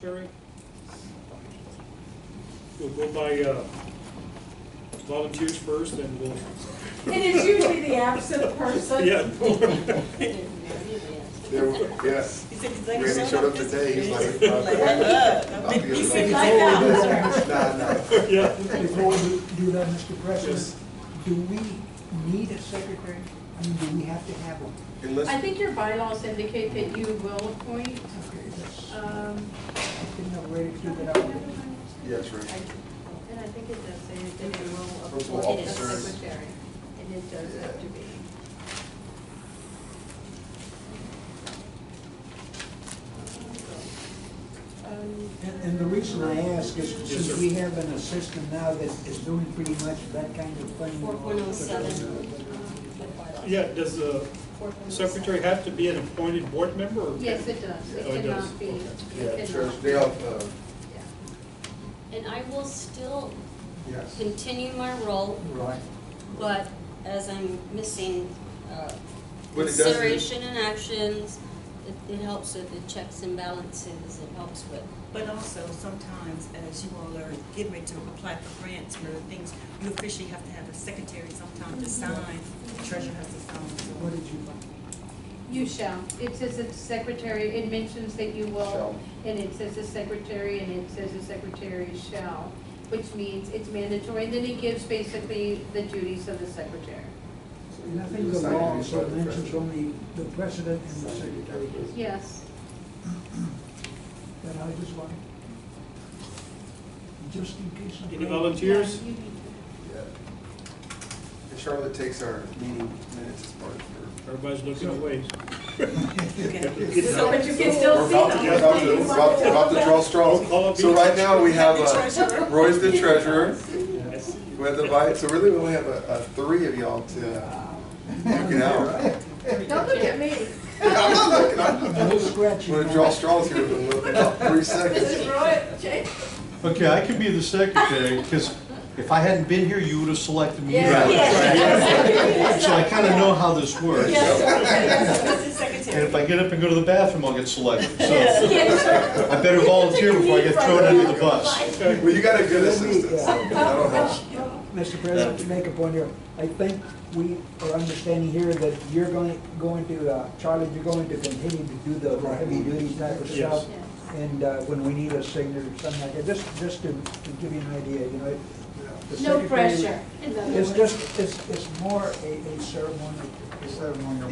We'll go by volunteers first, and we'll. And it's usually the absent person. Yeah. Yes. Randy showed up today. He's like, He said like that. nah. Yeah. Before we do that, Mr. President, Yes. do we need a secretary? I mean, do we have to have one? Unless, I think your bylaws indicate that you will appoint. Okay, that's, Um, I didn't know where to do that out. yes, right. And I think it does say that it will Principal appoint a officers. secretary. And it does have to be. And the reason I ask is Yes, since sir. we have an assistant now that is doing pretty much that kind of thing. 4.07. Yeah, does the secretary have to be an appointed board member? Or Yes, it does. Oh, it It does. cannot be. Okay. Yeah, It sure. cannot. They have, Yeah. And I will still yes. continue my role, Right. but as I'm missing What it does is- consideration and actions, it helps with the checks and balances, it helps with. But also, sometimes, as you all are getting ready to apply for grants and other things, you officially have to have a secretary sometimes to sign, the treasurer has to sign. What did you find? You shall. It says it's secretary, it mentions that you will, Shall. and it says the secretary, and it says the secretary shall, which means it's mandatory, and then it gives basically the duties of the secretary. And I think the law also mentions only the president and the secretary. Yes. Then I just want, just in case. I'm Any wrong. volunteers? Yeah, you need Yeah. And Charlotte takes our meeting minutes as part of her. Everybody's looking away. to. So, but you can still We're see about them. to about to draw straws. So right now we have, Roy's the treasurer, we have the vice, so really we only have three of y'all to duke it out. Don't look at me. I'm not looking, I'm No scratching. gonna draw straws here in about 3 This seconds. is Roy, Jake. Okay, I could be the secretary, because if I hadn't been here, you would have selected me. Yes. So I kind of know how this works. Mr. And Secretary. if I get up and go to the bathroom, I'll get selected. So Yes. I better volunteer before I get thrown under the bus. Well, you got a good assistant, so that'll help. Mr. President, to make a point here, I think we are understanding here that you're going to, Charlie, you're going to continue to do the heavy duty type of Yes. stuff. And when we need a signature or something like that, just to give you an idea, you know, the No secretary- pressure. It's just, it's more a ceremonial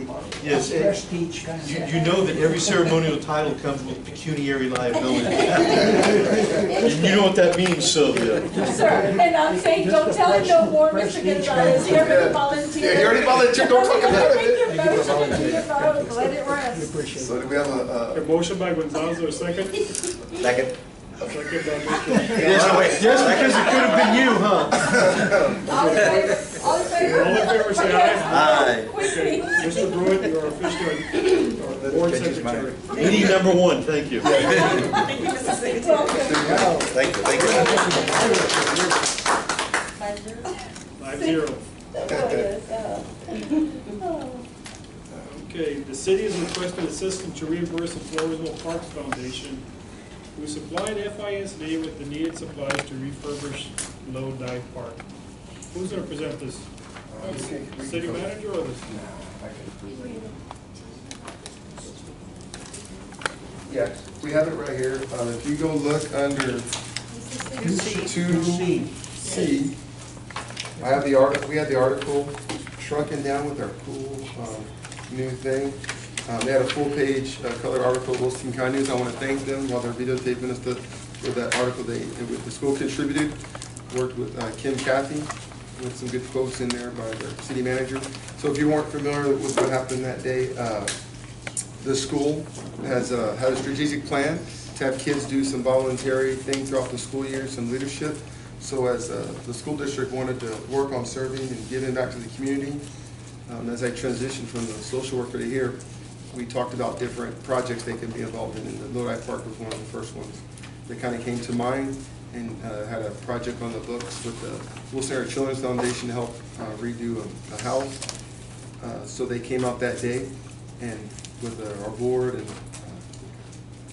part. Yes, A prestige kind of You, thing. you know that every ceremonial title comes with pecuniary liability. And you know what that means, Sylvia. Sir, and I'm saying, don't tell him no more, Mr. Gonzalez, he already volunteered. Yeah, he already volunteered, don't talk about Take your it. motion, take your vote, let it We rest. appreciate So it. do we have A motion by Gonzalez, or a second? second? Second by Mr. Yes, because it could have been you, huh? All in favor? All in favor? All in favor, say aye. Aye. Quickly. Mr. Druitt, you are officially our board secretary. Meeting number one, thank you. Thank you, Mr. Secretary. Welcome. Thank you, thank you. 5-0. 5-0. Okay, the city has requested assistance to reimburse the Floresville Parks Foundation, who supplied FISD with the needed supplies to refurbish Low Dive Park. Who's going to present this? The city manager or the? Yeah, we have it right here. If you go look under 2C, I have the article. We had the article shrunken down with our cool new thing. They had a full-page colored article. Wilson County News. I want to thank them while they're videotaping us for that article. The school contributed. Worked with Kim Cathy with some good quotes in there by their city manager. So if you weren't familiar with what happened that day, the school has had a strategic plan to have kids do some voluntary things throughout the school year, some leadership. So as the school district wanted to work on serving and giving back to the community, as I transitioned from the social worker to here, we talked about different projects they could be involved in, and the Lodi Park was one of the first ones that kind of came to mind, and had a project on the books with the Wilson Area Children's Foundation to help redo a house. So they came out that day, and with our board and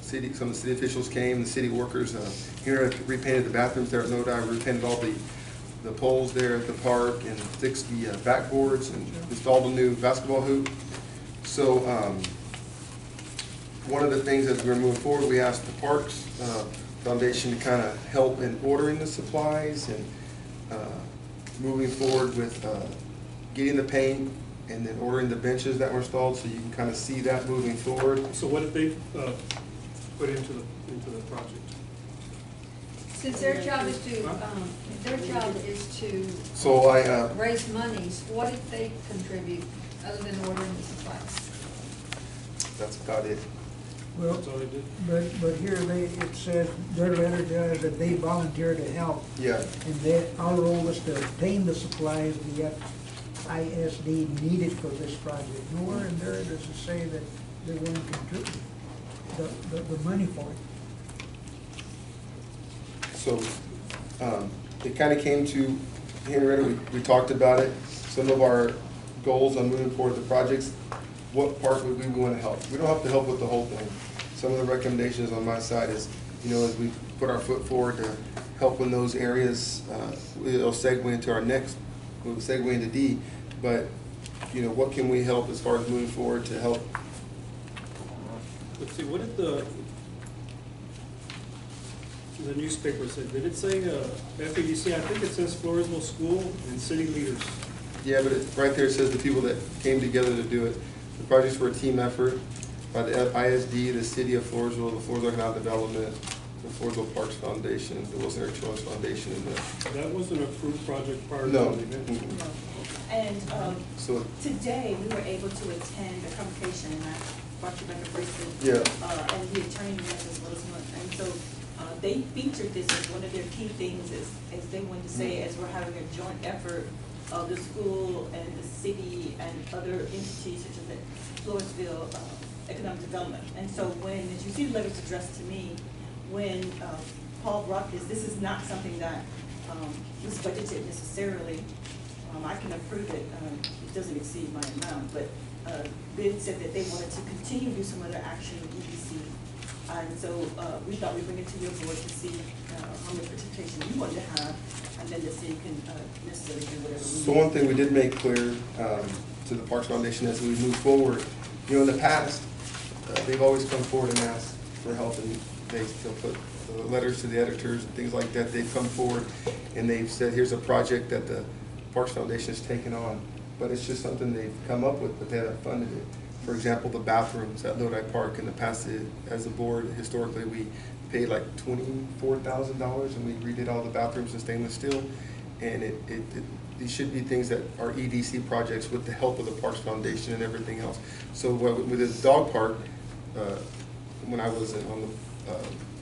some of the city officials came, the city workers, here repainted the bathrooms there at Lodi, repainted all the poles there at the park and fixed the backboards and installed a new basketball hoop. So one of the things as we were moving forward, we asked the Parks Foundation to kind of help in ordering the supplies and moving forward with getting the paint and then ordering the benches that were installed, so you can kind of see that moving forward. So what did they put into the project? Since their job is to So I, raise monies, what did they contribute other than ordering the supplies? that's about it. Well, That's all they did? but here it says, their letter does that they volunteer to help. Yeah, And our role is to obtain the supplies the FISD needed for this project. Nowhere in there does it say that they want to contribute the money for it. so it kind of came to, Henrietta, we talked about it, some of our goals on moving forward with the projects. What part would we want to help? We don't have to help with the whole thing. Some of the recommendations on my side is, as we put our foot forward to help in those areas, it'll segue into our next, we'll segue into D, but, what can we help as far as moving forward to help? Let's see, what did the newspaper say? Did it say FEDC? I think it says Floresville School and city leaders. Yeah, but right there it says the people that came together to do it. The projects were a team effort by the ISD, the City of Floresville, the Floresville Economic Development, the Floresville Parks Foundation, the Wilson Air Choice Foundation, and the. That was an approved project prior to No. the event. Mm-mm. And So, today, we were able to attend a convocation, and I brought you back a bracelet. yeah, And the attorney was as well as one. And so they featured this as one of their key things, as they wanted to say, as we're having a joint effort of the school and the city and other entities such as the Floresville Economic Development. And so as you see the letters addressed to me, when Paul brought this is not something that was budgeted necessarily. I can approve it, it doesn't exceed my amount, but Ben said that they wanted to continue to do some other action in EDC. And so we thought we'd bring it to your board to see how much participation you want to have, and then the city can necessarily do whatever we need. so one thing we did make clear to the Parks Foundation as we move forward, in the past, they've always come forward and asked for help, and they'll put letters to the editors and things like that. They've come forward and they've said, here's a project that the Parks Foundation has taken on, but it's just something they've come up with, but they haven't funded it. For example, the bathrooms at Lodi Park in the past, as a board, historically, we paid like $24,000 and we redid all the bathrooms in stainless steel. And these should be things that are EDC projects with the help of the Parks Foundation and everything else. So with the dog park, when I was on the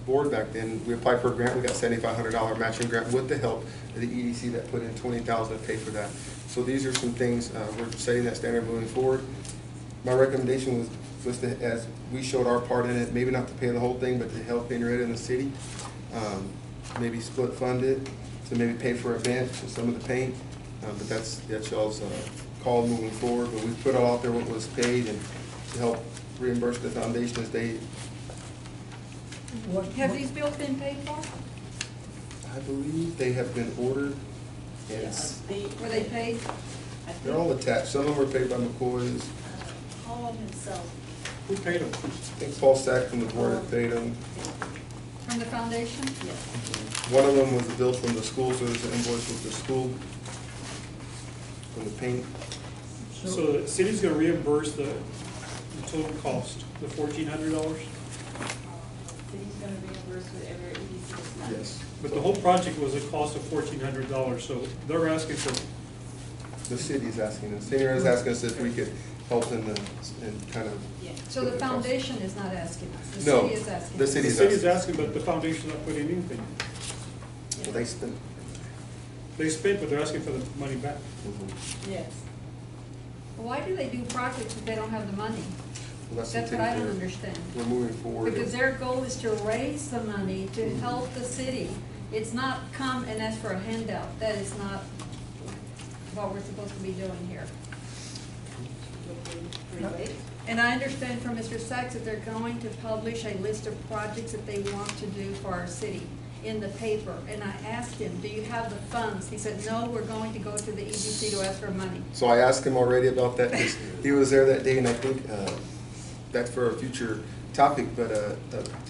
board back then, we applied for a grant, we got $7,500 matching grant with the help of the EDC that put in $20,000 to pay for that. So these are some things, we're setting that standard moving forward. My recommendation was to, as we showed our part in it, maybe not to pay the whole thing, but to help Henrietta in the city. Maybe split fund it, to maybe pay for a bench and some of the paint. But that's y'all's call moving forward. But we put all out there what was paid and to help reimburse the foundation as they. Have these bills been paid for? I believe they have been ordered. Yes. Were they paid? They're all attached. Some of them were paid by McCoy's. Paul himself. Who paid them? I think Paul Sack from the board had paid them. From the foundation? Yes. One of them was the bill from the school, so there's an invoice with the school from the paint. So the city's gonna reimburse the total cost, the $1,400? City's gonna reimburse whatever EDC is not. Yes. But the whole project was a cost of $1,400, so they're asking for, The city's asking us, Senior is asking us if we could help in kind of. Yeah. So the foundation is not asking us, the No, city is asking. the us. the city's city's asking, but the foundation's not putting anything. Well, they spent. They spent, but they're asking for the money back. Yes. Why do they do projects if they don't have the money? Well, That's something what I don't that understand. We're moving forward. Because their goal is to raise the money to help the city. It's not come and ask for a handout. That is not what we're supposed to be doing here. And I understand from Mr. Sachs that they're going to publish a list of projects that they want to do for our city in the paper. And I asked him, do you have the funds? He said, no, we're going to go to the EDC to ask for money. So I asked him already about that, 'cause he was there that day, and I think that's for a future topic, but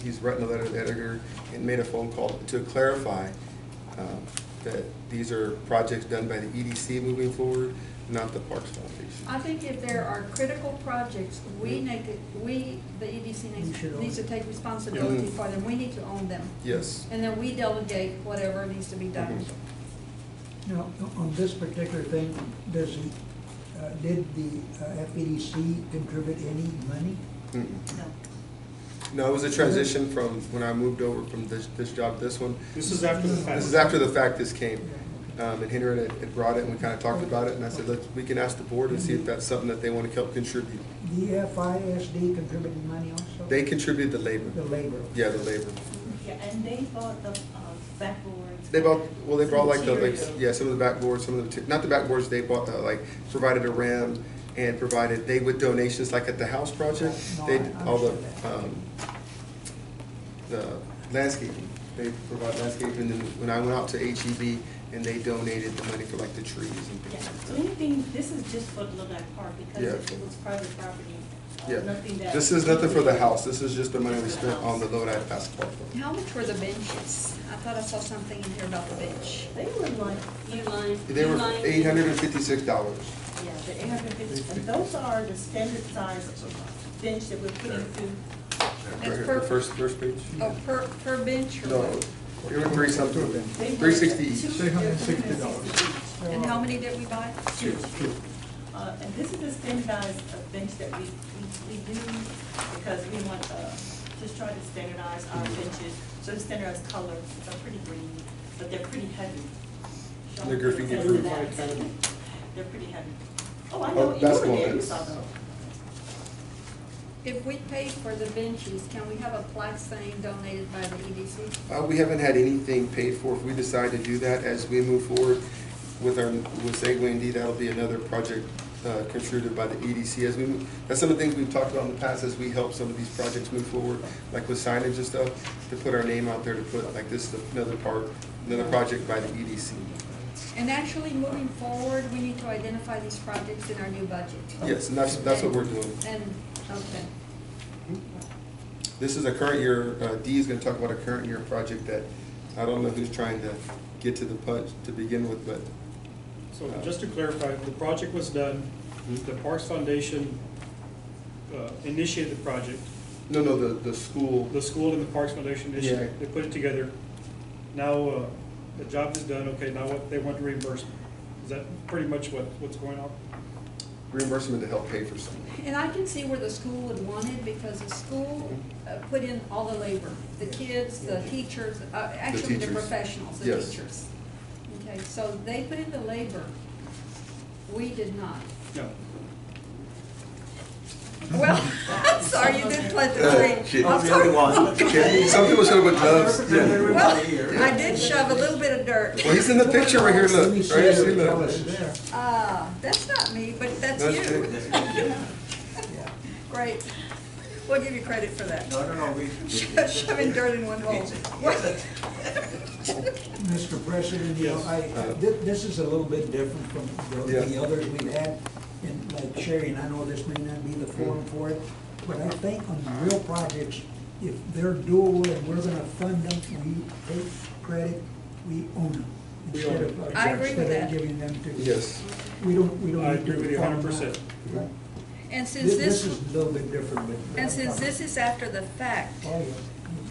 he's writing a letter to the editor and made a phone call to clarify that these are projects done by the EDC moving forward, not the Parks Foundation. I think if there are critical projects, the EDC needs to take responsibility for them. We need to own them. Yes. And then we delegate whatever needs to be done. Now, on this particular thing, did the FEDC contribute any money? Mm-mm. No. No, it was a transition from when I moved over from this job to this one. This is after the fact. This is after the fact this came. And Henry had brought it, and we kind of talked about it, and I said, we can ask the board and see if that's something that they want to help contribute. The FISD contributed money also? They contributed the labor. The labor. Yeah, the labor. Yeah, and they bought the backboards. They brought like Material. yeah, some of the backboards, some of the, not the backboards, they bought, provided a ram and provided, they with donations, like at the house project, No, they, I all understand the landscaping, they provide landscaping, and then when I went out to HEB, and they donated the money for like the trees and Yeah, things so like that. anything, this is just for the Lodi Park because Yeah. it was private property. Yeah, Nothing that. this is nothing for the house, this is just the money we spent on the Lodi basketball court. How much were the benches? I thought I saw something in here about the bench. They were like, They were $856. yeah, the 850, and those are the standard size bench that we're putting through. Right here, the first page. Oh, per bench or No, what? it was 3 something, They were 360 each. $360 each. And how many did we buy? Two. And this is a standardized bench that we do because we want, just try to standardize our benches. So the standardized colors are pretty green, but they're pretty heavy. They're graffiti Because proof. of that. They're pretty heavy. Oh, I Oh, know, you were basketball there, you nets. saw them. If we pay for the benches, can we have a plaque saying donated by the EDC? We haven't had anything paid for. If we decide to do that as we move forward with Segway and D, that'll be another project contributed by the EDC as we move. That's some of the things we've talked about in the past as we help some of these projects move forward, like with signage and stuff, to put our name out there, to put, like, this is another project by the EDC. And actually, moving forward, we need to identify these projects in our new budget. Yes, and that's what we're doing. And, okay. This is a current year, D is gonna talk about a current year project that, I don't know who's trying to get to the punch to begin with, but. So just to clarify, the project was done, the Parks Foundation initiated the project. No, the school. The school and the Parks Foundation initiated, Yeah. they put it together. Now, the job is done, okay, now what, they want reimbursement. Is that pretty much what's going on? Reimbursement to help pay for something. And I can see where the school would want it, because the school put in all the labor. The kids, the teachers, actually the teachers. professionals, the Yes. teachers. Okay, so they put in the labor. We did not. No. Well, I'm sorry, you did plant the tree. I'm sorry. Okay, some people should have put gloves. Yeah. Well, I did shove a little bit of dirt. Well, he's in the picture right here, look. Right here, see, look. That's not me, but that's That's you. it. Great. We'll give you credit for that. No, we. Shoving dirt in one hole. Mr. President, you know, Yes. this is a little bit different from the Yeah. others we've had. And like Sherry, and I know this may not be the forum for it, but I think on the real projects, if they're doable and we're gonna fund them, we take credit, we own them. We own Instead them. of I agree with instead that. of giving them to. Yes. We don't need to. I agree with you farm them 100%. out. Right. And since This this, is a little bit different, but. and since this is after the fact, Oh,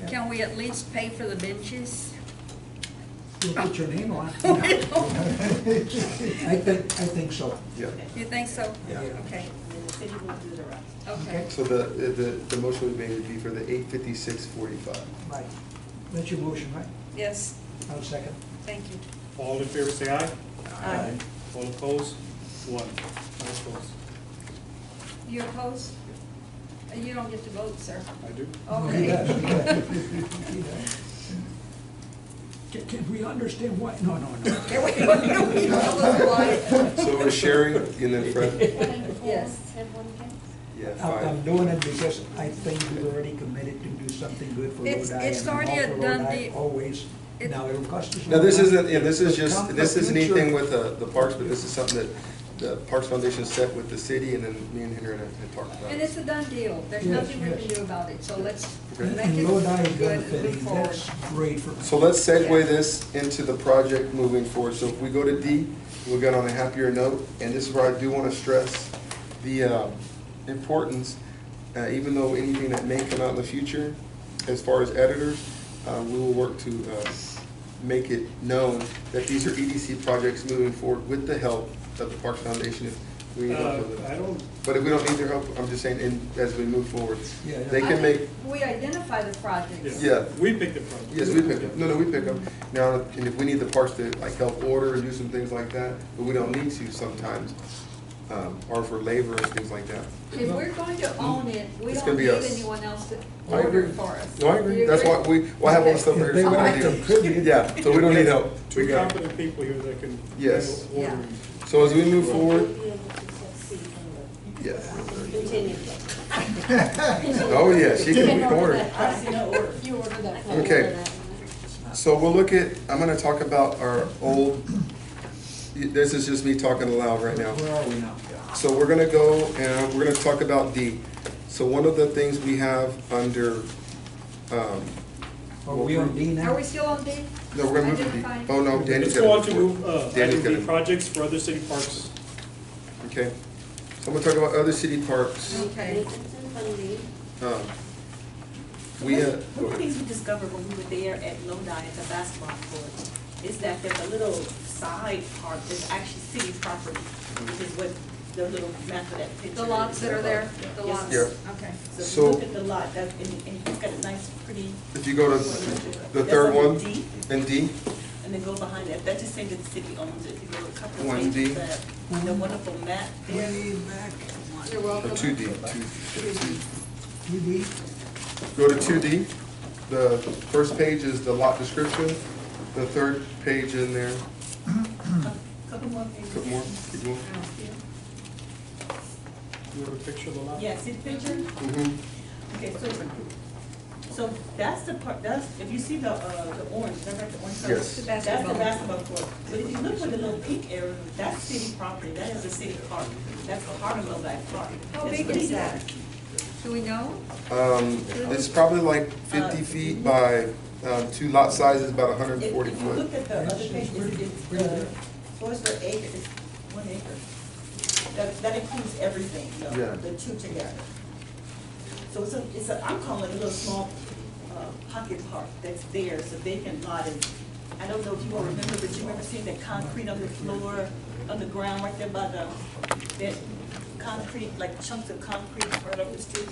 yeah. can we at least pay for the benches? You'll put your name on. You I think so. Yeah. think so? Yeah. Okay, And the city will do the rest. okay. So the motion we made would be for the 856.45. Right. That's your motion, right? Yes, I'll second. thank you. All in favor, say aye. Aye. All opposed? One. All opposed. You oppose? You don't get to vote, sir. I do. Okay. Yes. Can we understand why? No. Okay, wait, wait, wait, So we're sharing, and then Fred. Yes. Yeah, I'm fine. doing it because I think we've already committed to do something good for Lodi. It's and I'm already all a for done Lodi, deal. always. It- Now, it'll cost us. Now, this more isn't, money, yeah, this is but just, come this the isn't future- anything with the parks, but this is something that the Parks Foundation set with the city, and then me and Henry had talked about And it. it's a done deal. There's Yes, nothing we can yes. do about it, so let's Okay. make And it Lodi is good and move benefiting, forward. that's great for me. So let's segue Yeah. this into the project moving forward. So if we go to D, we'll get on a happier note, and this is where I do want to stress the importance, even though anything that may come out in the future, as far as editors, we will work to make it known that these are EDC projects moving forward with the help of the Parks Foundation. If we need help with it. I don't, But if we don't need their help, I'm just saying, as we move forward, Yeah, yeah. they I can think make, we identify the projects. yeah. we picked the project. Yes, we pick them. No, we pick them. Now, and if we need the parks to like help order and do some things like that, but we don't need to sometimes, or for labor and things like that. If we're going to own it, we It's don't gonna be need us. anyone else to I order agree. for us. No, I Do agree. you That's agree? why we'll have all the stuff If here. they so we want don't to need them. contribute. Yeah, so we don't need help. We Two got it. competent people here that can. Yes. handle ordering. So as we move We'll forward, be able to succeed in yes. the, continue. Oh, yeah, she can order. I see no order. You order that. Okay. So we'll look at, I'm gonna talk about our old, this is just me talking aloud right now. Where are we now? So we're gonna go and we're gonna talk about D. So one of the things we have under, Are we on D now? Are we still on D? no, we're gonna move to D. Identifying. Oh, no, Danny's Let's go on got to it. move, Danny's item got B, it. projects for other city parks. Okay. So I'm gonna talk about other city parks. Okay. Maintenance and funding. Um, We have, One of the things we discovered when we were there at Lodi at the basketball court is that there's a little side park that's actually city property, which is what the little map of that picture. The lots that are there, the Yes. lots, Yeah. okay. So if So- you look at the lot, that, and you've got a nice, pretty. if you go to the That's third under one, D, in D, and then go behind that, that just saying that the city owns it. If you go a couple of 1D. pages back, the wonderful map there. Way back. You're or welcome. 2D, 2D. Go to 2D. The first page is the lot description. The third page in there, Couple more pages. couple more, keep going. You have a picture of the lot? Yeah, see the picture? Mhm. Okay, so that's the part, that's, if you see the orange, is that right, the orange color? Yes. The That's the basketball. basketball court. But if you look for the little pink area, that's city property, that is a city park. That's part of Lodi Park. How It's big really is that? Do we know? It's probably like 50 feet by, two lot sizes, about 140 If you look foot. at the other page, what's the acre, it's 1 acre. That includes everything, Yeah. the two together. So I'm calling it a little small pocket park that's there, so they can lot it. I don't know if you all remember, but you remember seeing that concrete on the floor, on the ground right there by that concrete, like chunks of concrete right up the street?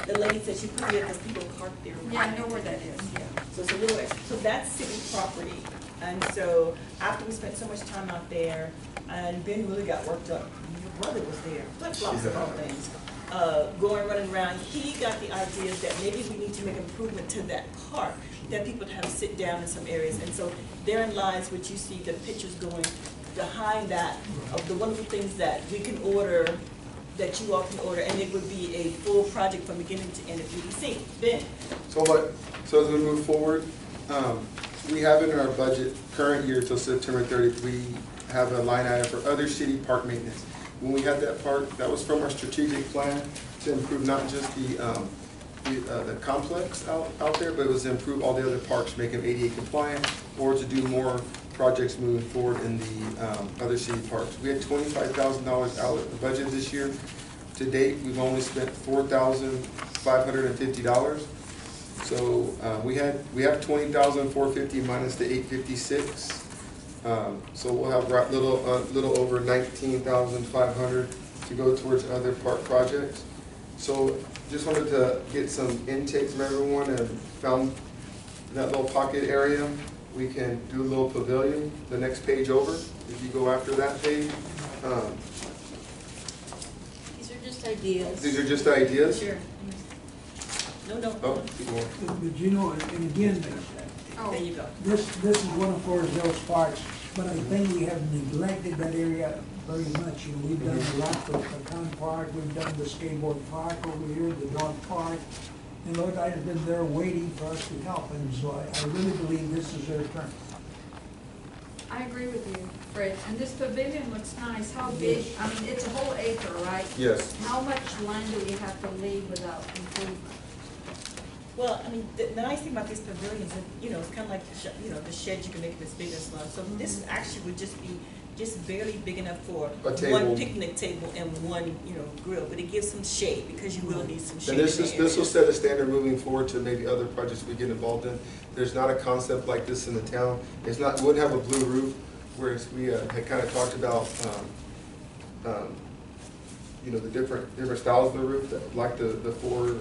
The lady said she put it because people park there. Yeah, I know where that is, yeah. So it's a little, so that's city property. And so after we spent so much time out there, and Ben really got worked up, your brother was there, flip-flops of all things, running around, he got the idea that maybe we need to make improvement to that park, that people would have to sit down in some areas. And so therein lies what you see, the pictures going behind that, of the wonderful things that we can order, that you all can order, and it would be a full project from beginning to end at EDC. Ben? So as we move forward, we have in our budget, current year till September 30th, we have a line item for other city park maintenance. When we had that park, that was from our strategic plan to improve not just the complex out there, but it was to improve all the other parks, make them ADA compliant, or to do more projects moving forward in the other city parks. We had $25,000 out of the budget this year. To date, we've only spent $4,550. So we have $20,450 minus the $856. So we'll have little over $19,500 to go towards other park projects. So just wanted to get some intakes from everyone and found that little pocket area. We can do a little pavilion, the next page over, if you go after that page. These are just ideas. These are just ideas. Sure. No. Oh, keep going. But you know, and again, There you go. this is one of Forest Hills parks, but I think we have neglected that area very much. You know, we've done a lot for the Pecan Park, we've done the skateboard park over here, the dog park. And those guys have been there waiting for us to help, and so I really believe this is their turn. I agree with you, Fred, and this pavilion looks nice. How big, I mean, it's a whole acre, right? Yes. How much land do we have to leave without improvement? Well, I mean, the nice thing about these pavilions, you know, it's kind of like, the shed, you can make it as big as large. So this actually would just be barely big enough for A table. one picnic table and one, grill, but it gives some shade, because you will need some shade And in this the will area. set a standard moving forward to maybe other projects we get involved in. There's not a concept like this in the town. It's not, wouldn't have a blue roof, whereas we had kind of talked about, the different styles of the roof, like the four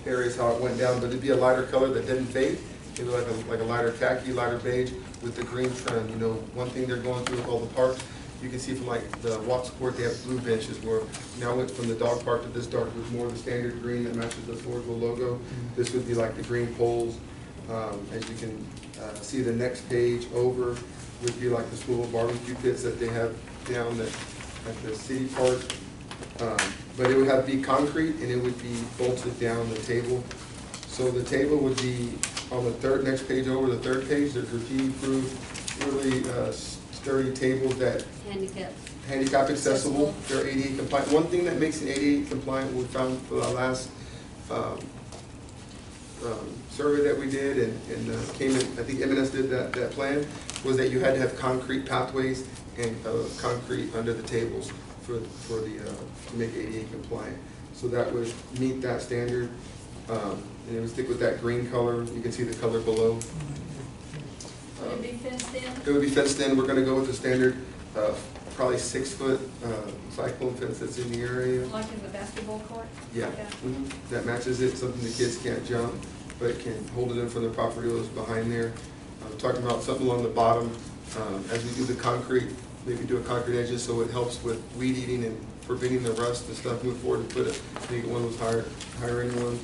areas, how it went down, but it'd be a lighter color that didn't fade. It'd be like a lighter khaki, lighter beige with the green trim. One thing they're going through with all the parks, you can see from like the Watts Court, they have blue benches, where now went from the dog park to this dark with more of the standard green that matches the Floresville logo. This would be like the green poles. As you can see, the next page over would be like the school barbecue pits that they have down at the city park. But it would have to be concrete, and it would be bolted down the table. So the table would be on the next page over, the third page. They're graffiti-proof, really sturdy tables that handicap accessible. They're ADA compliant. One thing that makes it ADA compliant, we found for the last survey that we did, and came in, I think M&S did that plan, was that you had to have concrete pathways and concrete under the tables to make ADA compliant. So that would meet that standard, and it would stick with that green color. You can see the color below. Would it be fenced in? It would be fenced in. We're going to go with the standard, probably 6-foot cyclone fence that's in the area. Like in the basketball court? Yeah, Okay. That matches it, something the kids can't jump, but can hold it in from the property owners behind there. Talking about something along the bottom, as we do the concrete, maybe do a concrete edges so it helps with weed eating and preventing the rust and stuff. Move forward and put it, maybe one was hire anyone.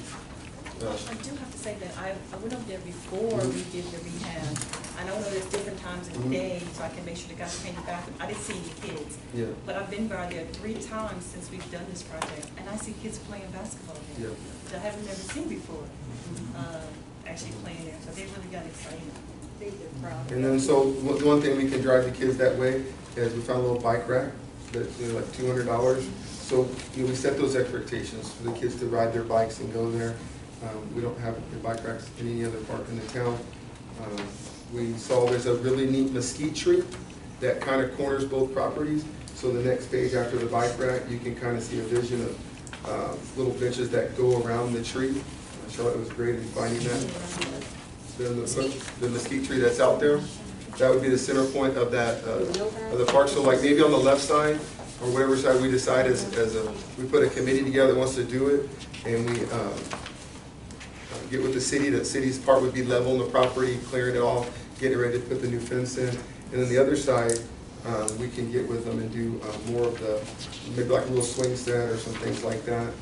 I do have to say that I went up there before we did the rehab. I know there's different times of the day, so I can make sure the guys paint the bathroom. I didn't see any kids. Yeah. But I've been by there 3 times since we've done this project, and I see kids playing basketball there. Yeah. That I haven't never seen before, actually playing there, so they really got excited. They're proud. And then, so one thing we can drive the kids that way is we found a little bike rack that's like $200. So we set those expectations for the kids to ride their bikes and go there. We don't have the bike racks in any other park in the town. We saw there's a really neat mesquite tree that kind of corners both properties. So the next page after the bike rack, you can kind of see a vision of little benches that go around the tree. Charlotte was great in finding that. The mesquite tree that's out there, that would be the center point of that of the park. So like maybe on the left side or whatever side we decide we put a committee together that wants to do it, and we get with the city. The city's part would be leveling the property, clearing it all, getting ready to put the new fence in. And then the other side, we can get with them and do more of the, maybe like a little swing set or some things like that.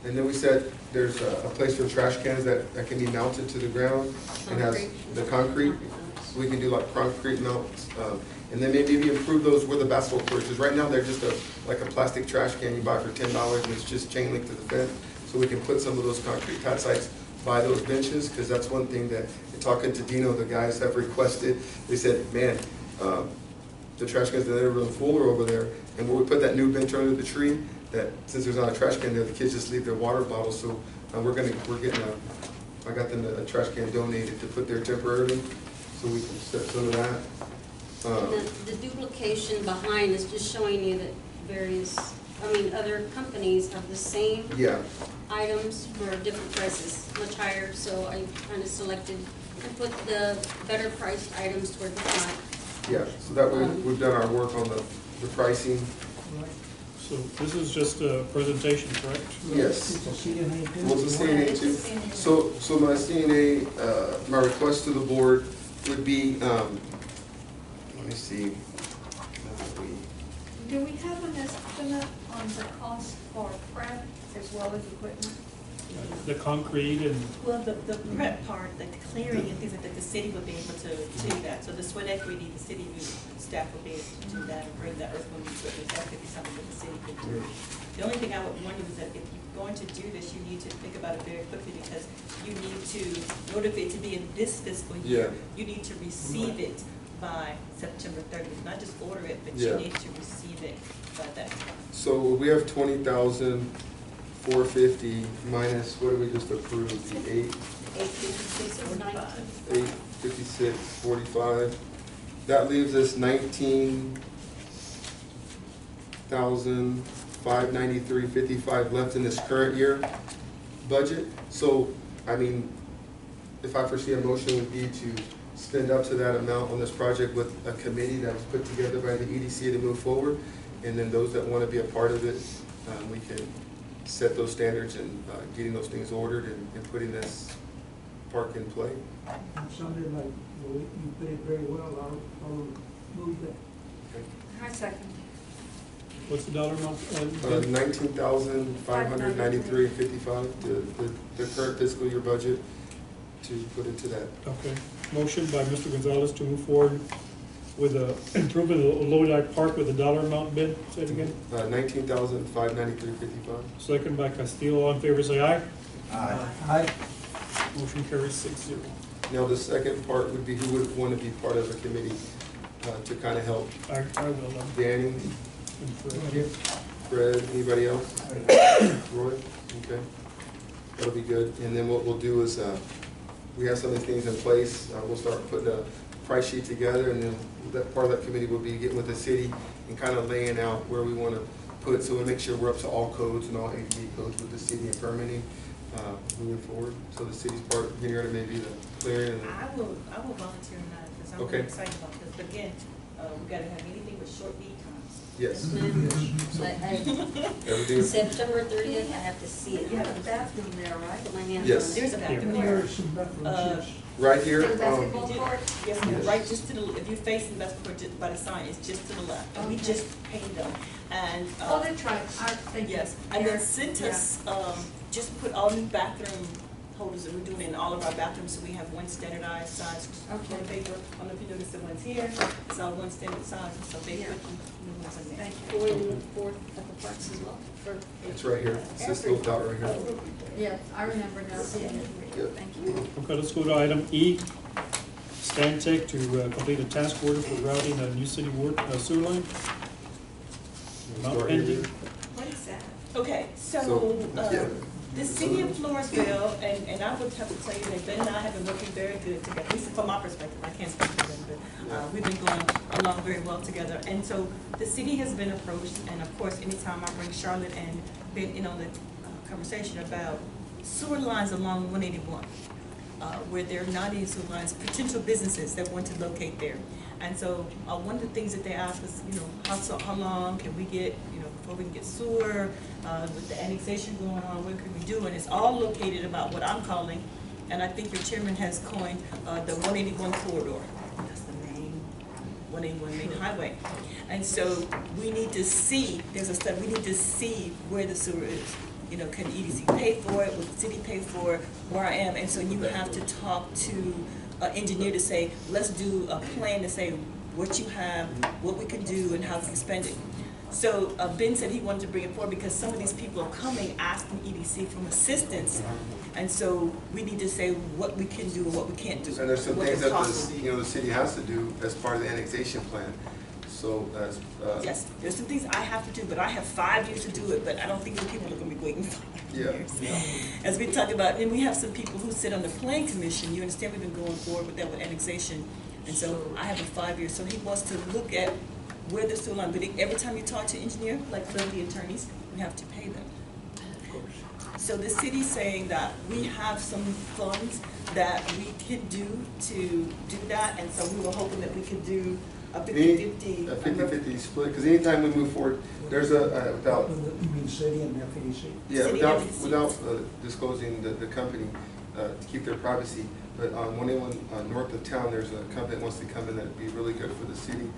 And then we said there's a place for trash cans that can be mounted to the ground and has the concrete. We can do like concrete mounts. And then maybe improve those where the basketball court is. Because right now they're just like a plastic trash can you buy for $10 and it's just chain linked to the fence. So we can put some of those concrete pad sites by those benches, because that's one thing that, talking to Dino, the guys have requested. They said, man, the trash cans that are really full are over there. And where we put that new bench under the tree, that since there's not a trash can there, the kids just leave their water bottles. So I got them a trash can donated to put there temporarily, so we can set some of that. And the duplication behind is just showing you that other companies have the same items for different prices, much higher, so I kind of selected and put the better priced items toward the front. Yeah, so that way we've done our work on the pricing. So this is just a presentation, correct? Yes. It's a CNA too. Well, it's a CNA too. So my CNA, my request to the board would be, let me see. Do we have an estimate on the cost for prep as well as equipment? The concrete and, Well, the prep part, like the clearing and things like that, the city would be able to do that. So the sweat equity, the city staff would be able to do that and bring that earth moving equipment. That could be something that the city could do. The only thing I would wonder is that if you're going to do this, you need to think about it very quickly because you need to, in order for it to be in this fiscal year, you need to receive it by September 30th. Not just order it, but you need to receive it by that time. So we have 20,450 minus, what did we just approve, the 856.45. That leaves us 19,593.55 left in this current year budget. So, I mean, if I foresee a motion would be to spend up to that amount on this project with a committee that was put together by the EDC to move forward. And then those that want to be a part of it, we can set those standards and getting those things ordered and putting this park in play. It sounded like, well, you put it very well, I'll move that. Okay. I second. what's the dollar amount? 19,593.55, the current fiscal year budget to put into that. Okay, motion by Mr. Gonzalez to move forward with a improvement of Lodi Park with a dollar amount bid, say it again. 19,593.55. Second by Castillo, all in favor say aye. Aye. Motion carries 6-0. Now the second part would be who would want to be part of a committee to kind of help. I will, Danny, and Fred. Fred, anybody else? Roy? Okay. That'll be good. And then what we'll do is, we have some of these things in place. We'll start putting a price sheet together, and then that part of that committee will be getting with the city and kind of laying out where we want to put, so we make sure we're up to all codes and all ADA codes with the city and permitting moving forward. So the city's part, getting rid of maybe the clearing and I will volunteer on that because I'm Okay. very excited about this. But again, we gotta have anything with short lead times. yes. I- Everything. September 30th, I have to see it. You have a bathroom there, right? Put my hands Yes. on it. There's a bathroom there. There's some bathrooms, yes. Right here. The basketball court? Yes, Yes. right, just to the, if you're facing the basketball court by the sign, it's just to the left. And we Okay. just painted them. And, Oh, that's right, thank you. yes, and then Yeah. Cintas, just put all new bathroom holders that we're doing in all of our bathrooms, so we have one standardized size Okay. toilet paper. I don't know if you noticed the ones here, it's all one standard size, so they Yeah. put new ones in there. Thank you. Four at the parks as well. For It's right here. It's this little dot right here. Yes, I remember now seeing it. Yep. Thank you. Okay, let's go to item E. Stantec to complete a task order for routing a new city sewer line. Not Start pending. here. What is that? Okay, So, yeah. the city of Floresville, and I would have to tell you that Ben and I have been working very good together, at least from my perspective, I can't speak for them, but we've been going along very well together. And so the city has been approached, and of course, anytime I bring Charlotte and Ben in on the conversation about sewer lines along 181, where there are not any sewer lines, potential businesses that want to locate there. And so one of the things that they asked was, how long can we get, before we can get sewer, with the annexation going on, what can we do? And it's all located about what I'm calling, and I think your chairman has coined, the 181 corridor. That's the main 181 main highway. And so we need to see, there's a study, we need to see where the sewer is. Can EDC pay for it? Will the city pay for it? Where I am? And so you have to talk to an engineer to say, let's do a plan to say what you have, what we can do, and how to spend it. So Ben said he wanted to bring it forward because some of these people are coming asking EDC for assistance. And so we need to say what we can do and what we can't do. And there's some what things the that cost will be. the city has to do as part of the annexation plan. So as Yes, there's some things I have to do, but I have 5 years to do it, but I don't think the people are gonna be waiting 5 Yeah. years. As we talked about, and we have some people who sit on the plan commission, you understand, we've been going forward with that with annexation. And so I have a 5 years, so he wants to look at where the sewer line, but every time you talk to an engineer, like the attorneys, we have to pay them. So the city's saying that we have some funds that we can do to do that, and so we were hoping that we could do a 50-50. a 50-50 split, because anytime we move forward, there's without, You mean city and FEDC? yeah, City without, FEDC. without disclosing the company to keep their privacy. But on 181 north of town, there's a company that wants to come in that'd be really good for the city.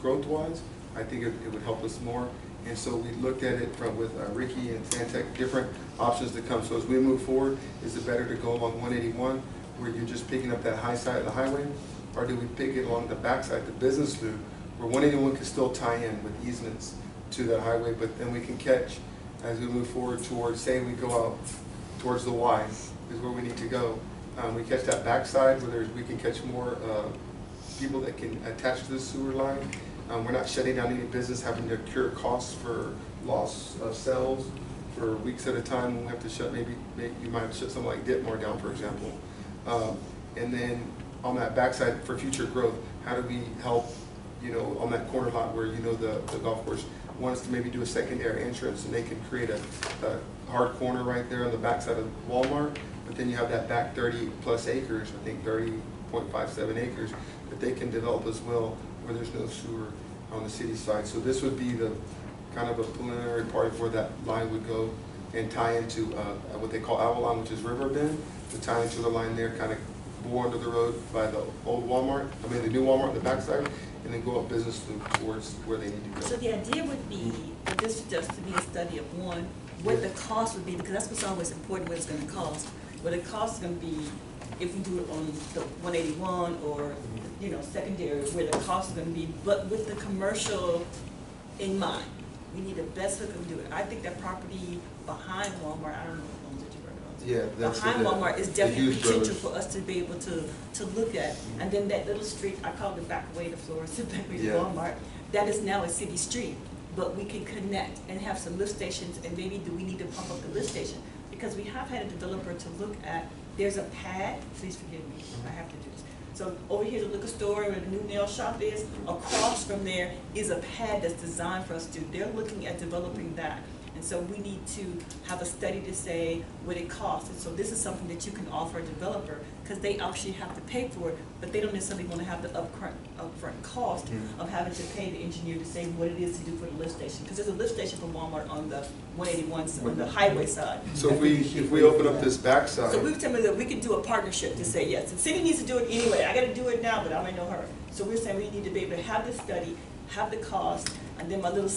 Growth-wise, I think it would help us more. And so we looked at it with Ricky and Santec, different options to come. So as we move forward, is it better to go along 181, where you're just picking up that high side of the highway? Or do we pick it along the backside, the business loop, where 181 can still tie in with easements to that highway, but then we can catch, as we move forward towards, say we go out towards the Y, is where we need to go. We catch that backside where we can catch more people that can attach to the sewer line. We're not shutting down any business, having to incur costs for loss of sales for weeks at a time. When we have to shut, maybe you might shut something like Ditmore down, for example. And then on that backside for future growth, how do we help, you know, on that corner lot where, you know, the golf course wants to maybe do a secondary entrance, and they can create a hard corner right there on the backside of Walmart, but then you have that back 30 plus acres, I think 30.57 acres, that they can develop as well, where there's no sewer on the city side. So this would be the kind of a preliminary part of where that line would go and tie into what they call Avalon, which is River Bend, to tie into the line there, kind of bore under the road by the old Walmart, I mean the new Walmart on the backside, and then go up Business Loop towards where they need to go. So the idea would be, for this just to be a study of one, what the cost would be, because that's what's always important, what it's gonna cost. What the cost is gonna be if we do it on the 181 or, you know, secondary, where the cost is gonna be, but with the commercial in mind. We need the best hook and do it. I think that property behind Walmart, I don't know who owns it, Yeah, that's behind Walmart is definitely Hughes potential brothers. for us to be able to look at. And then that little street, I call it back way to Florence, back way to Yeah. Walmart, that is now a city street. But we can connect and have some lift stations, and maybe do we need to pump up the lift station? Because we have had a developer to look at, there's a pad, please forgive me, I have to do this. So over here, the liquor store where the new nail shop is, across from there is a pad that's designed for us to do. They're looking at developing that. And so we need to have a study to say what it costs. And so this is something that you can offer a developer, because they actually have to pay for it, but they don't necessarily want to have the upfront cost of having to pay the engineer to say what it is to do for the lift station. Because there's a lift station for Walmart on the 181, on the highway side. So if we open up this backside, So we were telling that we can do a partnership to say, yes, the city needs to do it anyway. I gotta do it now, but I'm in no hurry. So we're saying we need to be able to have this study, have the cost, and then my little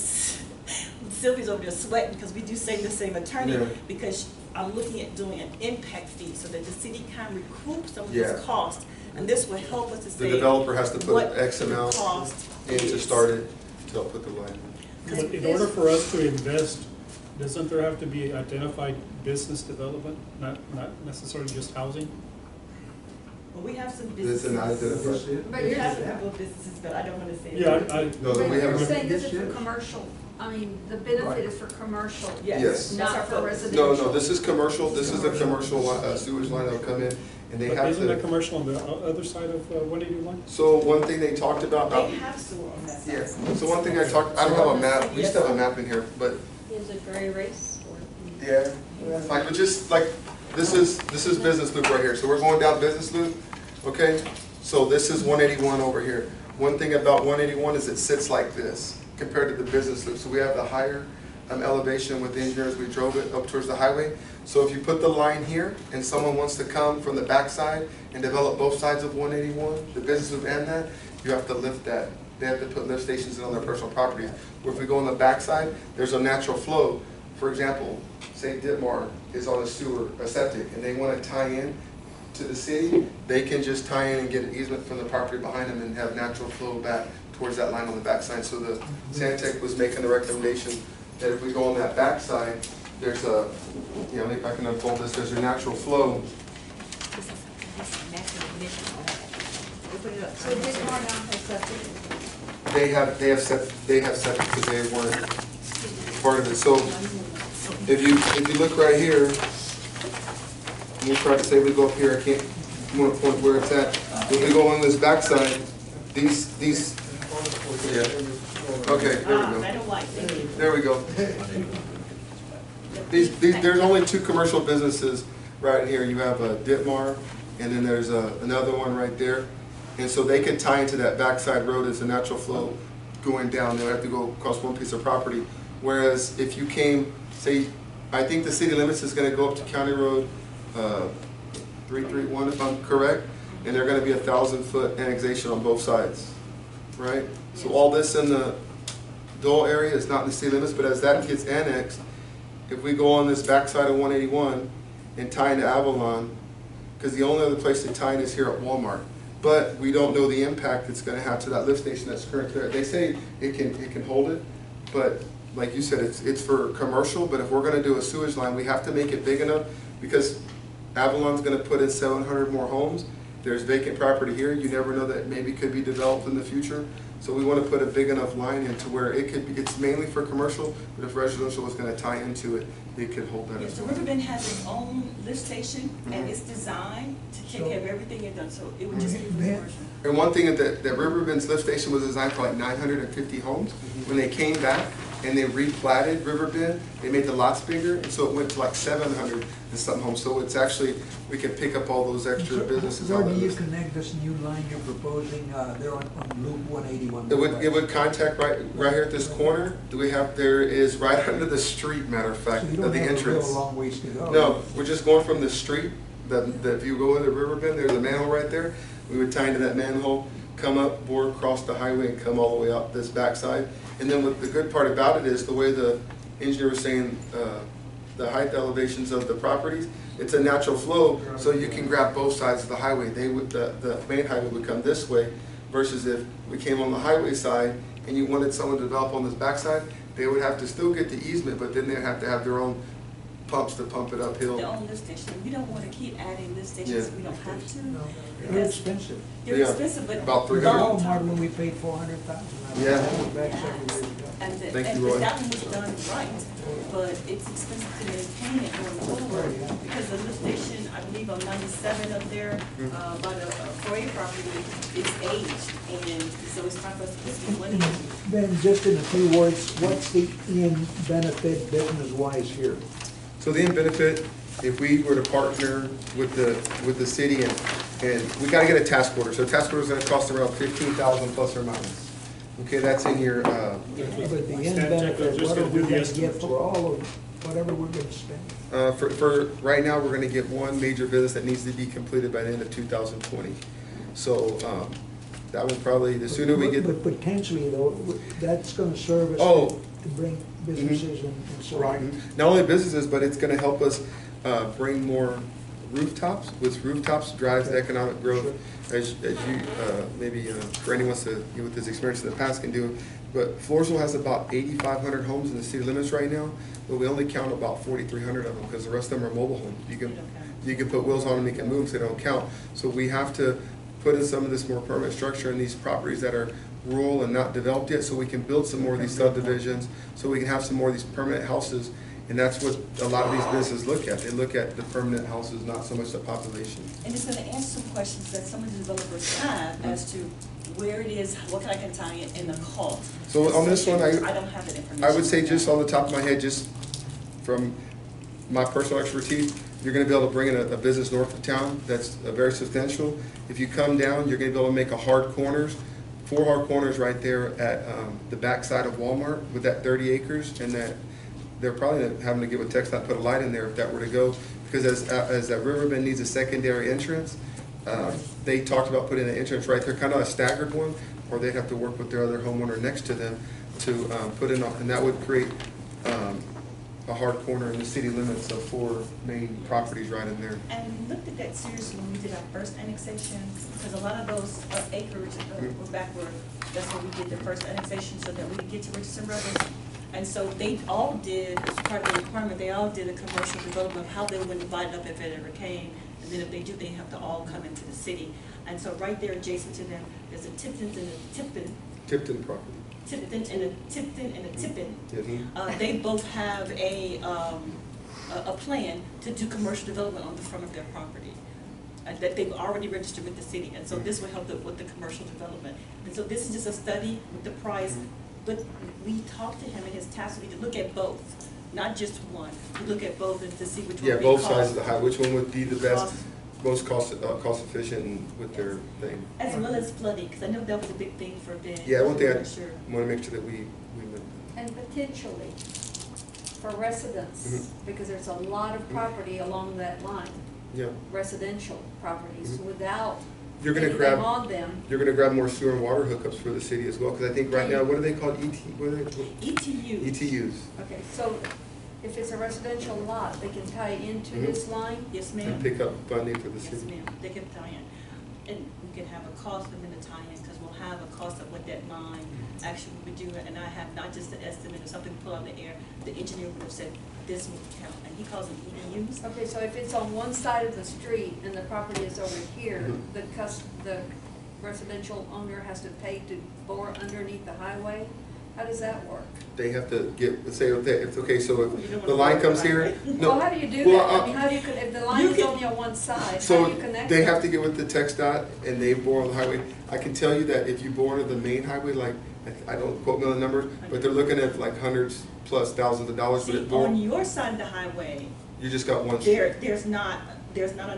Sylvia's over there sweating because we do say the same attorney, Yeah. because I'm looking at doing an impact fee so that the city can recoup some of Yeah. this cost. And this will help us to the say developer has to put what X the amount cost in to is. start it, to help put the line. But in order for us to invest, doesn't there have to be identified business development, not necessarily just housing? Well, we have some This is not businesses. identified. But We you're, have a couple of businesses, but I don't wanna say. Yeah, No, but we you're have, saying this is for commercial, I mean, the benefit Right. is for commercial, Yes, Yes. that's our not for focus. residential. no, this is commercial, this is a commercial sewage line that'll come in, and they but have isn't that to, commercial on the other side of 181? so one thing they talked about, They have sewer on that side. yeah, so one thing I talked, I don't have a map, we used to have a map in here, but Is it dry erase or? yeah, like, but just like, this is Business Loop right here, so we're going down Business Loop, okay? So this is 181 over here. One thing about 181 is it sits like this compared to the Business Loop. So we have the higher elevation with the engineers, we drove it up towards the highway. So if you put the line here and someone wants to come from the backside and develop both sides of 181, the Business Loop and that, you have to lift that. They have to put lift stations in on their personal properties. Where if we go on the backside, there's a natural flow. For example, say Ditmar is on a sewer, a septic, and they want to tie in to the city, they can just tie in and get an easement from the property behind them and have natural flow back towards that line on the backside. So the Santec was making the recommendation that if we go on that backside, there's a, you know, I can unfold this, there's a natural flow. This is maximum emission. We'll put it up. So this more now has septic. They have septic because they weren't part of it. So if you look right here, and we try to say we go up here, I can't, I want to point where it's at. When we go on this backside, these, yeah. Okay, there we I go. don't like, thank you. There we go. There's only two commercial businesses right here. You have a Ditmar, and then there's another one right there. And so they can tie into that backside road as a natural flow going down. They don't have to go across one piece of property. Whereas if you came, say, I think the city limits is going to go up to County Road 331, if I'm correct, and they're going to be 1,000-foot annexation on both sides, right? So all this in the Dole area is not in the city limits, but as that gets annexed, if we go on this backside of 181 and tie into Avalon, because the only other place to tie in is here at Walmart. But we don't know the impact it's gonna have to that lift station that's currently there. They say it can hold it, but like you said, it's for commercial, but if we're gonna do a sewage line, we have to make it big enough, because Avalon's gonna put in 700 more homes. There's vacant property here, you never know that maybe could be developed in the future. So we wanna put a big enough line in to where it could be, it's mainly for commercial, but if residential was gonna tie into it, it could hold that Yeah, as so well. Riverbend has its own lift station, and it's designed to take care of everything it does, so it would just be for Mhm. commercial. And one thing that Riverbend's lift station was designed for like 950 homes. When they came back and they replatted Riverbend, they made the lots bigger, and so it went to like 700 and something homes. So it's actually, we can pick up all those extra So businesses where on do that you list. connect this new line you're proposing, there on Loop 181? It would contact right here at this corner. There is right under the street, matter of fact, So you of don't the have a entrance. real long ways to go. No, we're just going from the street, if you go into Riverbend, there's a manhole right there. We would tie into that manhole, come up, board across the highway, and come all the way out this backside. And then what the good part about it is, the way the engineer was saying, the height elevations of the properties, it's a natural flow, so you can grab both sides of the highway. The main highway would come this way, versus if we came on the highway side and you wanted someone to develop on this backside, they would have to still get the easement, but then they'd have to have their own pumps to pump it uphill. Their own lift station, we don't wanna keep adding lift stations Yeah. if we don't have to. No, they're Because expensive. they're Yeah. expensive, but About The 300. long Walmart term. when we paid 400,000. Yeah. That was back several years ago. And Thank you, Roy. that one was done right, but it's expensive to maintain it going forward, because the lift station, I believe on 97 up there, by the 4A property, is aged, and so it's time for us to put some money in. Ben, just in a few words, what's the end benefit business-wise here? So the end benefit, if we were to partner with the city and we gotta get a task order. So a task order is gonna cost around 15,000 plus or minus. Okay, that's in your, But the end Stan Checo, benefit, just what are gonna we do the gonna estimate. get for all of, whatever we're gonna spend? for right now, we're gonna get one major business that needs to be completed by the end of 2020. So, that one probably, the sooner we get. But potentially though, that's gonna serve us Oh. to bring businesses and so on. Not only businesses, but it's gonna help us bring more rooftops. With rooftops drives the economic growth, as you, maybe Randy wants to, with his experience in the past, can do. But Floresville has about 8,500 homes in the city limits right now, but we only count about 4,300 of them, because the rest of them are mobile homes. You can put wheels on them, you can move, so they don't count. So we have to put in some of this more permanent structure in these properties that are rural and not developed yet, so we can build some more of these subdivisions, so we can have some more of these permanent houses. And that's what a lot of these businesses look at. They look at the permanent houses, not so much the population. And it's gonna answer some questions that some of the developers have as to where it is, what I can tie it, and the cost. So on this one, I don't have that information. I would say just on the top of my head, just from my personal expertise, you're gonna be able to bring in a business north of town that's very substantial. If you come down, you're gonna be able to make a hard corners, 4 hard corners right there at the backside of Walmart with that 30 acres, and that they're probably having to give a text, not put a light in there if that were to go, because as that Riverbend needs a secondary entrance, they talked about putting an entrance right there, kind of a staggered one, or they'd have to work with their other homeowner next to them to put in, and that would create a hard corner in the city limits of 4 main properties right in there. And we looked at that seriously when we did our first annexation, because a lot of those acreage were backward. That's when we did the first annexation, so that we could get to Richardson Brothers. And so they all did, as part of the requirement, they all did a commercial development of how they would divide it up if it ever came. And then if they do, they have to all come into the city. And so right there adjacent to them, there's a Tipton and a Tipton property. Tipton and a Tippin. Yes. They both have a plan to do commercial development on the front of their property. That they've already registered with the city, and so this will help with the commercial development. And so this is just a study with the price, but we talked to him in his task to look at both, not just one. We look at both and to see which one Yeah, would be both cost. sides of the highway, which one would be the best, Cost. most cost efficient and with their thing. As well as flooding, because I know that was a big thing for Ben. Yeah, one thing I I'm sure. want to make sure that we would. And potentially for residents, because there's a lot of property along that line, Yeah. residential properties Mhm. without You're gonna any of grab- them on them. You're gonna grab more sewer and water hookups for the city as well, because I think right now, what are they called, what are they? ETU. ETUs. Okay, so if it's a residential lot, they can tie into this line? Yes, And ma'am. pick up funding for the Yes, city. ma'am, they can tie in. And we can have a cost within the tie-in, because we'll have a cost of what that line actually would do. And I have not just an estimate or something pulled out of the air, the engineer would have said, this would count, and he calls them EDUs. Okay, so if it's on one side of the street and the property is over here, Mhm. the residential owner has to pay to bore underneath the highway? How does that work? They have to get, say, it's okay, so You if don't the wanna line go comes right, here. right? No. Well, how do you do Well, that? I mean, how do you, if the line you is can- only on one side, how So do you connect they them? have to get with the text dot and they bore on the highway. I can tell you that if you bore into the main highway, like, I don't quote me on the numbers, but they're looking at like hundreds plus thousands of dollars, but See, it bore, on your side of the highway, you just got one street. there's not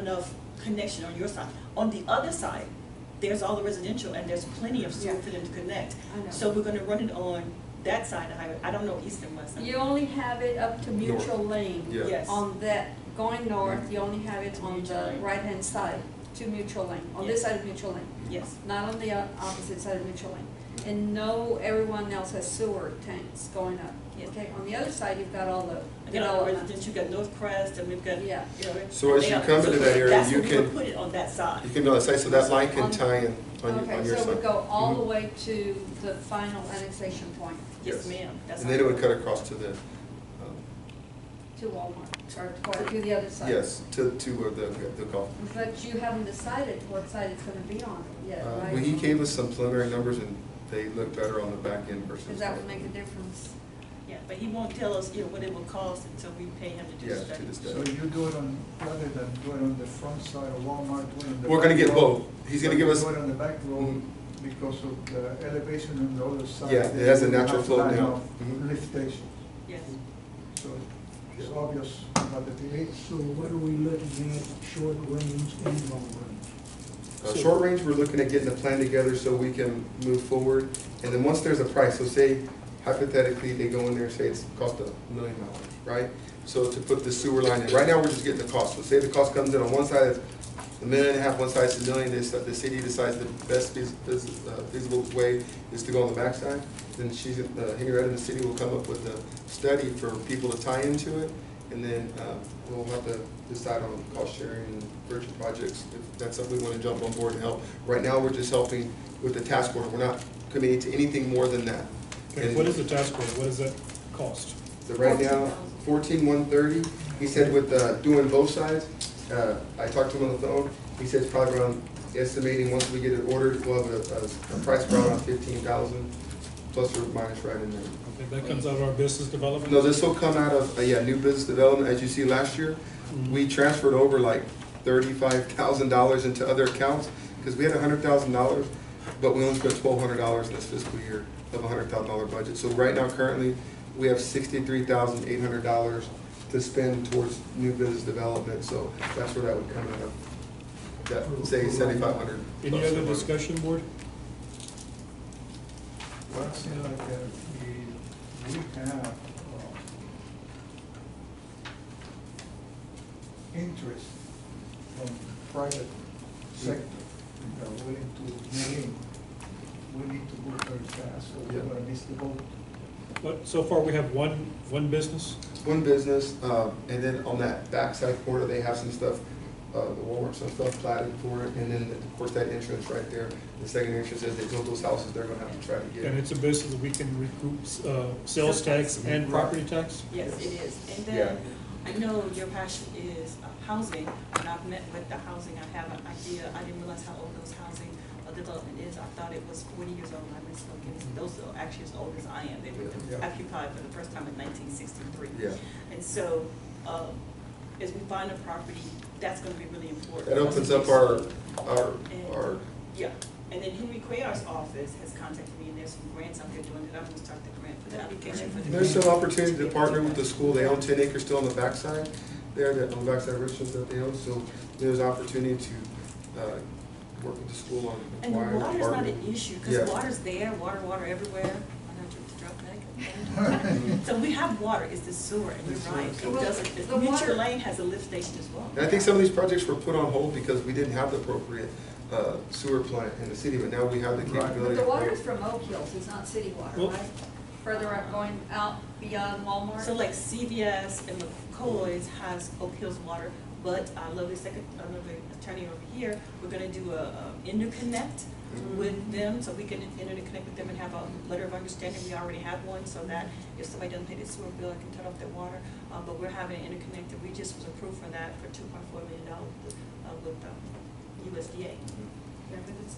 enough connection on your side. On the other side, there's all the residential, and there's plenty of sewer Yeah. for them to connect. I know. So we're gonna run it on that side of the highway. I don't know east and west. You only have it up to mutual lane. Yeah. Yes. On that, going north, you only have it on Mutual the lane. right-hand side, to mutual lane, on this Yes. side of mutual lane. Yes. Not on the opposite side of mutual lane. And no, everyone else has sewer tanks going up. Yes. Okay, on the other side, you've got all the I got all the development. residential, you got North Crest, and we've got, you know. Yeah. So as you come into that area, That's you what we're can- put it on that side. You can be on the site, so that line can On- tie in on Okay, your so it would side. go all the Mhm. way to the final annexation point, Yes, ma'am. That's And how then it would cut across to the, to Walmart, or to the other side. yes, to the golf. But you haven't decided what side it's gonna be on yet, right? Well, he gave us some preliminary numbers and they look better on the back end versus. Because that would make a difference. Yeah, but he won't tell us, what it will cost until we pay him to do Yeah, the to study. the So study. you do it on, rather than do it on the front side of Walmart, do it on the. We're gonna back get road. both. He's gonna give us. Do it on the back road Mhm. because of the elevation on the other side. Yeah, it has a natural You flow have to down. line up Mhm. Lift stations, Yes. so it's obvious about the delay. So what are we looking at, short range and long range? Short range, we're looking at getting a plan together so we can move forward. And then once there's a price, so say hypothetically, they go in there and say it's cost $1 million, right? So to put the sewer line in, right now, we're just getting the cost. So say the cost comes in on one side, it's $1.5 million, one side is $1 million, the city decides the best feasible way is to go on the backside. Then Henrietta and the city will come up with a study for people to tie into it. And then we'll have to decide on cost sharing and virtual projects, if that's something we want to jump on board and help. Right now, we're just helping with the task order. We're not committing to anything more than that. Okay, And what is the task order? What does that cost? so right now, 14,130. He said with doing both sides, I talked to him on the phone. He said it's probably around, estimating once we get it ordered, we'll have a price for around 15,000 plus or minus right in there. Okay, that comes out of our business development? No, this will come out of, new business development. As you see last year, we transferred over like $35,000 into other accounts because we had $100,000, but we only spent $1,200 in this fiscal year of a $100,000 budget. So right now, currently, we have $63,800 to spend towards new business development. So that's where that would come out of. That, say, 7,500. Any other discussion, board? Well, it seems like we have interest from private sector that are willing to get in. We need to move very fast, so we're Yeah. gonna miss the boat. But so far, we have one business? One business, and then on that backside corner, they have some stuff, the Walmart, some stuff platted for it, and then, of course, that entrance right there, the second entrance, as they build those houses, they're gonna have to try to get. And it's a business that we can recoup sales tax and property tax? Yes, it is. And Yeah. then, I know your passion is housing. When I've met with the housing, I have an idea. I didn't realize how old those housing development is. I thought it was 40 years old. I misspoke. Those are actually as old as I am. They were Yeah. occupied for the first time in 1963. Yeah. And so, as we find a property, that's gonna be really important. That opens up our, Yeah, and then Henry Cuellar's office has contacted me, and there's some grants out there doing it. I'm gonna start the grant for the application for the. there's some opportunity to partner with the school. They own 10 acres still on the backside there, that on the backside of Richlands that they own. So there's opportunity to work with the school on And the acquiring. water's not partnering. an issue, Yeah. because water's there, water everywhere. I know to drop that. So we have water, it's the sewer, and you're right. It Well, doesn't, the water- Mitchell Lane has a lift station as well. And I think some of these projects were put on hold because we didn't have the appropriate sewer plant in the city, but now we have the Right. capability. But the water's from Oak Hills, it's not city water, Well- right? Further up, going out beyond Walmart? So like CVS and McCoy's has Oak Hills water, but our lovely attorney over here, we're gonna do a interconnect with them, so we can interconnect with them and have a letter of understanding. We already have one, so that if somebody doesn't pay their sewer bill, I can turn off their water. But we're having an interconnected, we just was approved for that for $2.4 million with USDA. Yeah, but it's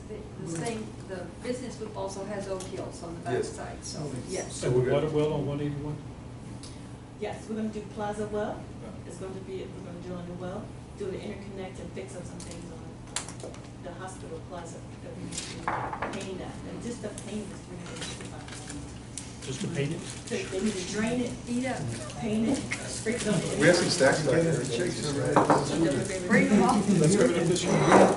the same, the business group also has Oak Hills on the Yes. backside, so. Yes. So And we're the good. water well on 181? Yes, we're gonna do Plaza Well. It's going to be, we're gonna drill in the well, do the interconnect and fix up some things on the hospital plaza that we need to paint that. And just the paint is $365. Just to paint it? They need to drain it, Eat up, paint it, spray it on it. We have some stacks back there. bring them on. Let's go to this one.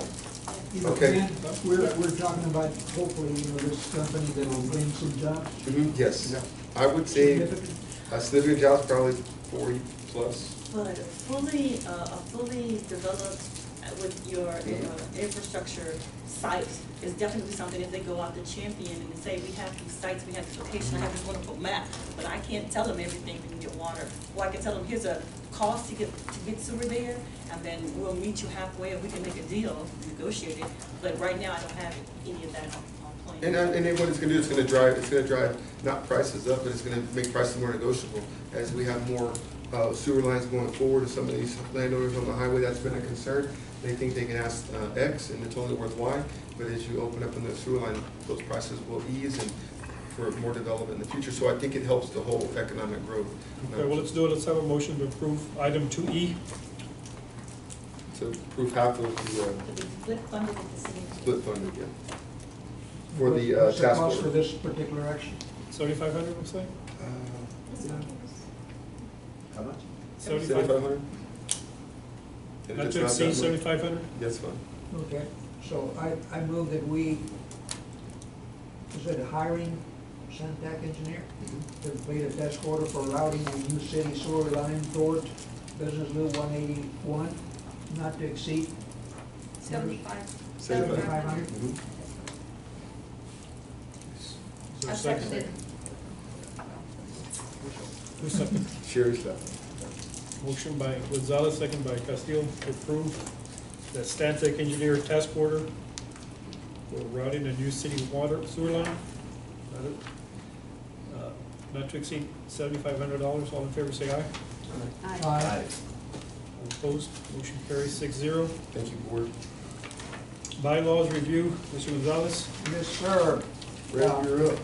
You know, Okay. Dan, we're talking about hopefully, you know, this company that will bring some jobs. Yes, I would say Significant. significant jobs, probably 40 plus. But a fully developed with your infrastructure site is definitely something if they go out to champion and say, we have these sites, we have this location, I have this wonderful map, but I can't tell them everything when you get water. Or I can tell them, here's a cost to get sewer there, and then we'll meet you halfway, or we can make a deal, negotiate it. But right now, I don't have any of that on plan. And then what it's gonna do, it's gonna drive not prices up, but it's gonna make prices more negotiable. As we have more sewer lines going forward, and some of these landowners on the highway, that's been a concern. They think they can ask X, and it's only worth Y, but as you open up in the sewer line, those prices will ease and for more development in the future. So I think it helps the whole economic growth. Okay, well, let's do it. Let's have a motion to approve item 2E. To approve half of the To be split funded at the city. split funding, yeah. For the What's the task cost for force. this particular action? 7,500, we'll say? How much? 7,500? 7,500? And if Not it's to that exceed much, 7,500? That's fine. Okay, so I move that we, is it hiring Santac engineer to complete a task order for routing a new city sewer line towards Business Loop 181, not to exceed 75. 7,500. Mhm. Is there I a second? seconded. Who's second? Sherry's left. Motion by Gonzalez, second by Castillo, to approve the Stantec engineer task order for routing a new city water sewer line. Not to exceed $7,500. All in favor, say aye. Aye. Aye. All opposed, motion carries 6-0. Thank you, board. Bylaws review, Mr. Gonzalez. Yes, sir. Ray, you're up.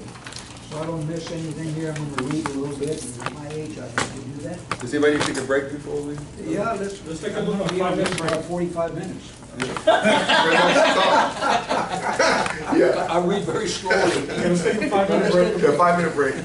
So I don't miss anything here, I'm gonna read a little bit, and at my age, I have to do that. Does anybody need to take a break before we? Yeah, let's take a look at I'm gonna be 5 on this minutes for break. about 45 minutes. Yeah, I read very slowly. Let's take a 5-minute break. a 5-minute break.